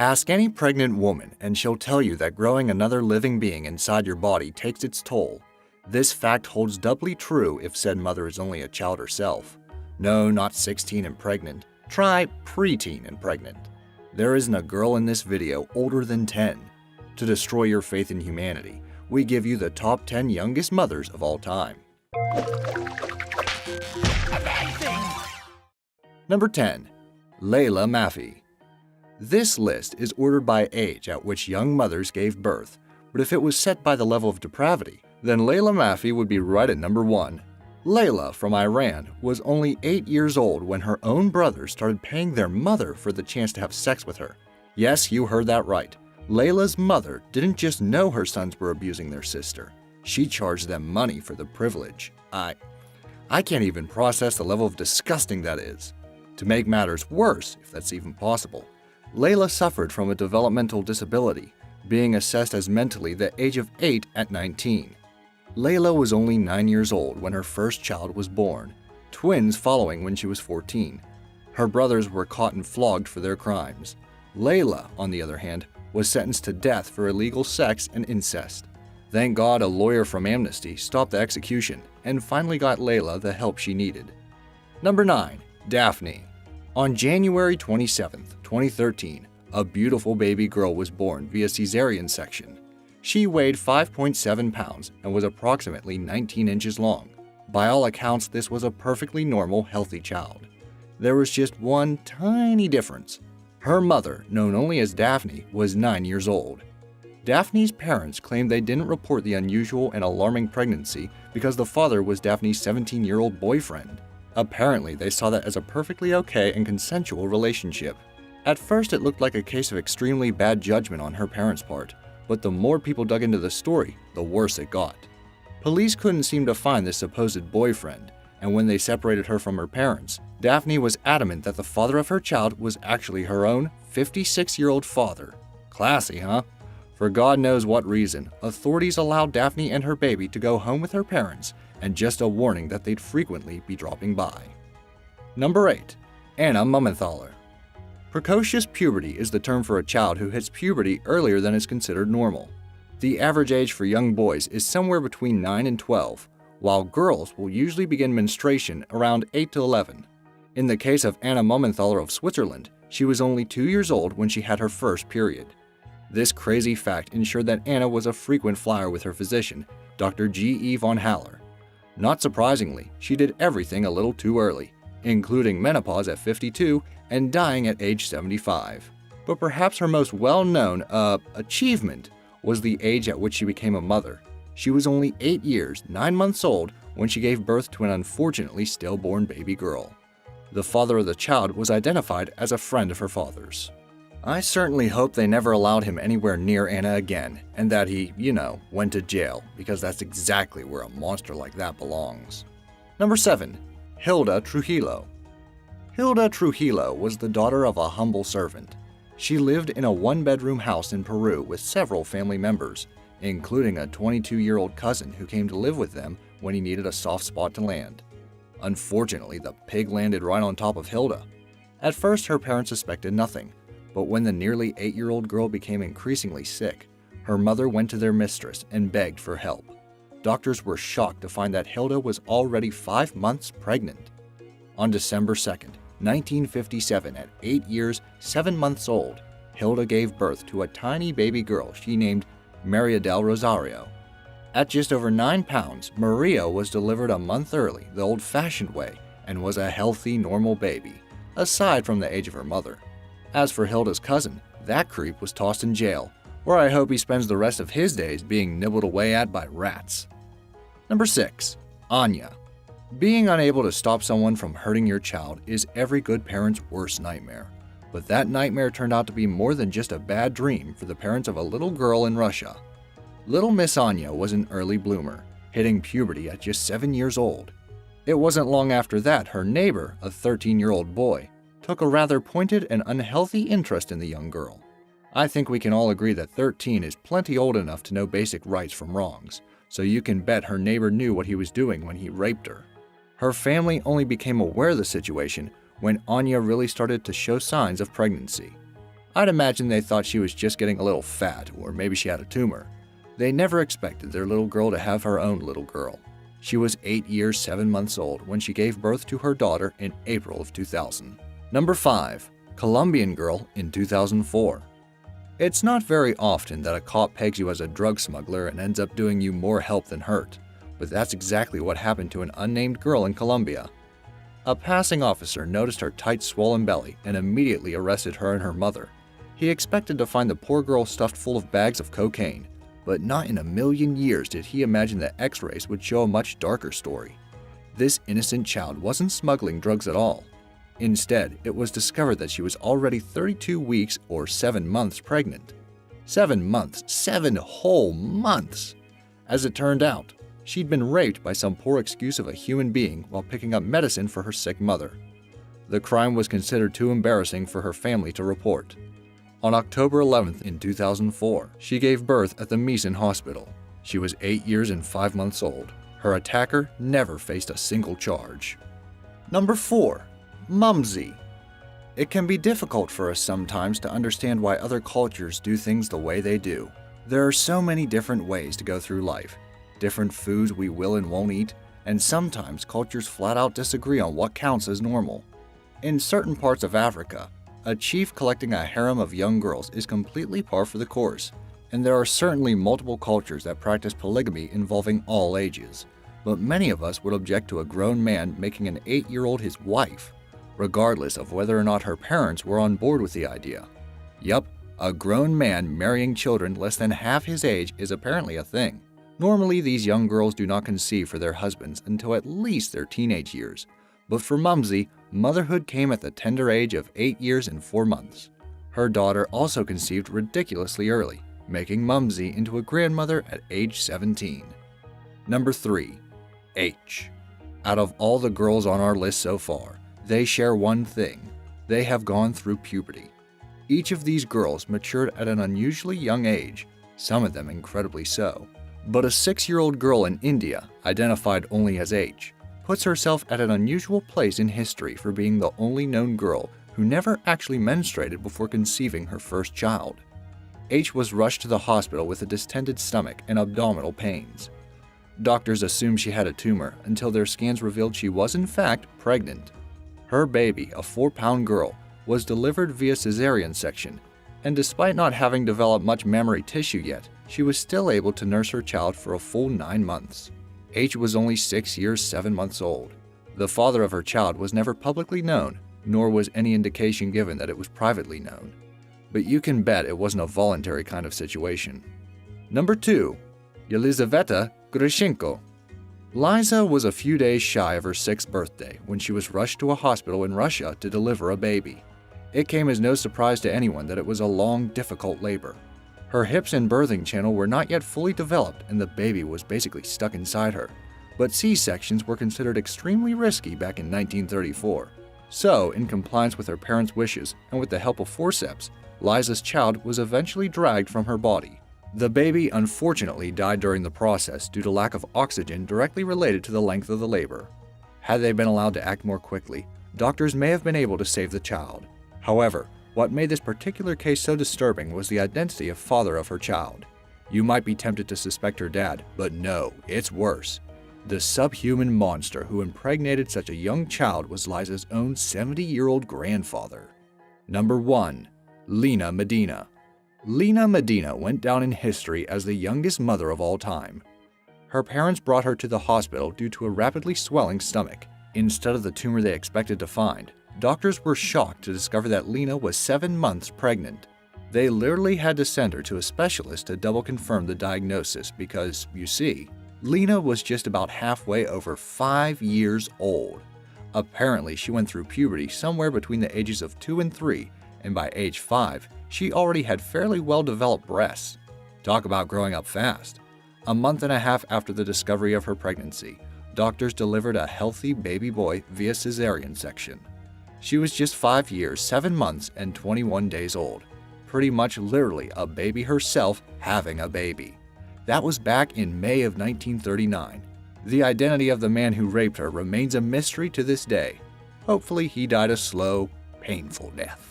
Ask any pregnant woman and she'll tell you that growing another living being inside your body takes its toll. This fact holds doubly true if said mother is only a child herself. No, not 16 and pregnant. Try preteen and pregnant. There isn't a girl in this video older than 10. To destroy your faith in humanity, we give you the top 10 youngest mothers of all time. Number 10. Leyla Mafi. This list is ordered by age at which young mothers gave birth, but if it was set by the level of depravity, then Leyla Mafi would be right at number 1. Leyla from Iran was only 8 years old when her own brothers started paying their mother for the chance to have sex with her. Yes, you heard that right. Leyla's mother didn't just know her sons were abusing their sister. She charged them money for the privilege. I can't even process the level of disgusting that is. To make matters worse, if that's even possible, Leyla suffered from a developmental disability, being assessed as mentally the age of 8 at 19. Leyla was only 9 years old when her first child was born, twins following when she was 14. Her brothers were caught and flogged for their crimes. Leyla, on the other hand, was sentenced to death for illegal sex and incest. Thank God a lawyer from Amnesty stopped the execution and finally got Leyla the help she needed. Number 9. Dafne. On January 27, 2013, a beautiful baby girl was born via caesarean section. She weighed 5.7 pounds and was approximately 19 inches long. By all accounts, this was a perfectly normal, healthy child. There was just one tiny difference. Her mother, known only as Dafne, was 9 years old. Dafne's parents claimed they didn't report the unusual and alarming pregnancy because the father was Dafne's 17-year-old boyfriend. Apparently, they saw that as a perfectly okay and consensual relationship. At first, it looked like a case of extremely bad judgment on her parents' part, but the more people dug into the story, the worse it got. Police couldn't seem to find this supposed boyfriend, and when they separated her from her parents, Dafne was adamant that the father of her child was actually her own 56-year-old father. Classy, huh? For God knows what reason, authorities allowed Dafne and her baby to go home with her parents, and just a warning that they'd frequently be dropping by. Number 8. Anya Mummenthaler. Precocious puberty is the term for a child who hits puberty earlier than is considered normal. The average age for young boys is somewhere between 9 and 12, while girls will usually begin menstruation around 8 to 11. In the case of Anya Mummenthaler of Switzerland, she was only 2 years old when she had her first period. This crazy fact ensured that Anya was a frequent flyer with her physician, Dr. G.E. von Haller. Not surprisingly, she did everything a little too early, including menopause at 52 and dying at age 75. But perhaps her most well-known achievement was the age at which she became a mother. She was only 8 years, 9 months old when she gave birth to an unfortunately stillborn baby girl. The father of the child was identified as a friend of her father's. I certainly hope they never allowed him anywhere near Anya again, and that he, went to jail, because that's exactly where a monster like that belongs. Number 7. Hilda Trujillo. Hilda Trujillo was the daughter of a humble servant. She lived in a one-bedroom house in Peru with several family members, including a 22-year-old cousin who came to live with them when he needed a soft spot to land. Unfortunately, the pig landed right on top of Hilda. At first, her parents suspected nothing, but when the nearly 8-year-old girl became increasingly sick, her mother went to their mistress and begged for help. Doctors were shocked to find that Hilda was already 5 months pregnant. On December 2nd, 1957, at 8 years, 7 months old, Hilda gave birth to a tiny baby girl she named Maria del Rosario. At just over 9 pounds, Maria was delivered a month early, the old-fashioned way, and was a healthy, normal baby, aside from the age of her mother. As for Hilda's cousin, that creep was tossed in jail, where I hope he spends the rest of his days being nibbled away at by rats. Number 6. Anya. Being unable to stop someone from hurting your child is every good parent's worst nightmare. But that nightmare turned out to be more than just a bad dream for the parents of a little girl in Russia. Little Miss Anya was an early bloomer, hitting puberty at just 7 years old. It wasn't long after that her neighbor, a 13-year-old boy, took a rather pointed and unhealthy interest in the young girl. I think we can all agree that 13 is plenty old enough to know basic rights from wrongs, so you can bet her neighbor knew what he was doing when he raped her. Her family only became aware of the situation when Anya really started to show signs of pregnancy. I'd imagine they thought she was just getting a little fat, or maybe she had a tumor. They never expected their little girl to have her own little girl. She was 8 years 7 months old when she gave birth to her daughter in April of 2000. Number 5. Columbian Girl in 2004. It's not very often that a cop pegs you as a drug smuggler and ends up doing you more help than hurt, but that's exactly what happened to an unnamed girl in Colombia. A passing officer noticed her tight, swollen belly and immediately arrested her and her mother. He expected to find the poor girl stuffed full of bags of cocaine, but not in a million years did he imagine that X-rays would show a much darker story. This innocent child wasn't smuggling drugs at all. Instead, it was discovered that she was already 32 weeks or 7 months pregnant. 7 months, 7 whole months! As it turned out, she'd been raped by some poor excuse of a human being while picking up medicine for her sick mother. The crime was considered too embarrassing for her family to report. On October 11th in 2004, she gave birth at the Mission Hospital. She was 8 years and 5 months old. Her attacker never faced a single charge. Number 4. Mumsy. It can be difficult for us sometimes to understand why other cultures do things the way they do. There are so many different ways to go through life, different foods we will and won't eat, and sometimes cultures flat out disagree on what counts as normal. In certain parts of Africa, a chief collecting a harem of young girls is completely par for the course, and there are certainly multiple cultures that practice polygamy involving all ages. But many of us would object to a grown man making an 8-year-old his wife, regardless of whether or not her parents were on board with the idea. Yup, a grown man marrying children less than half his age is apparently a thing. Normally, these young girls do not conceive for their husbands until at least their teenage years, but for Mumsy, motherhood came at the tender age of 8 years and 4 months. Her daughter also conceived ridiculously early, making Mumsy into a grandmother at age 17. Number 3. H. Out of all the girls on our list so far, they share one thing. They have gone through puberty. Each of these girls matured at an unusually young age, some of them incredibly so. But a 6-year-old girl in India, identified only as H, puts herself at an unusual place in history for being the only known girl who never actually menstruated before conceiving her first child. H was rushed to the hospital with a distended stomach and abdominal pains. Doctors assumed she had a tumor until their scans revealed she was in fact pregnant. Her baby, a 4-pound girl, was delivered via caesarean section, and despite not having developed much mammary tissue yet, she was still able to nurse her child for a full 9 months. H was only 6 years 7 months old. The father of her child was never publicly known, nor was any indication given that it was privately known. But you can bet it wasn't a voluntary kind of situation. Number 2. Yelizaveta Gryshchenko. Liza was a few days shy of her 6th birthday when she was rushed to a hospital in Russia to deliver a baby. It came as no surprise to anyone that it was a long, difficult labor. Her hips and birthing channel were not yet fully developed and the baby was basically stuck inside her. But C-sections were considered extremely risky back in 1934. So, in compliance with her parents' wishes and with the help of forceps, Liza's child was eventually dragged from her body. The baby unfortunately died during the process due to lack of oxygen directly related to the length of the labor. Had they been allowed to act more quickly, doctors may have been able to save the child. However, what made this particular case so disturbing was the identity of father of her child. You might be tempted to suspect her dad, but no, it's worse. The subhuman monster who impregnated such a young child was Liza's own 70-year-old grandfather. Number 1. Lina Medina. Lina Medina went down in history as the youngest mother of all time. Her parents brought her to the hospital due to a rapidly swelling stomach. Instead of the tumor they expected to find, doctors were shocked to discover that Lina was 7 months pregnant. They literally had to send her to a specialist to double confirm the diagnosis because, you see, Lina was just about halfway over 5 years old. Apparently, she went through puberty somewhere between the ages of 2 and 3, and by age 5, she already had fairly well-developed breasts. Talk about growing up fast. A month and a half after the discovery of her pregnancy, doctors delivered a healthy baby boy via caesarean section. She was just 5 years, 7 months, and 21 days old. Pretty much literally a baby herself having a baby. That was back in May of 1939. The identity of the man who raped her remains a mystery to this day. Hopefully he died a slow, painful death.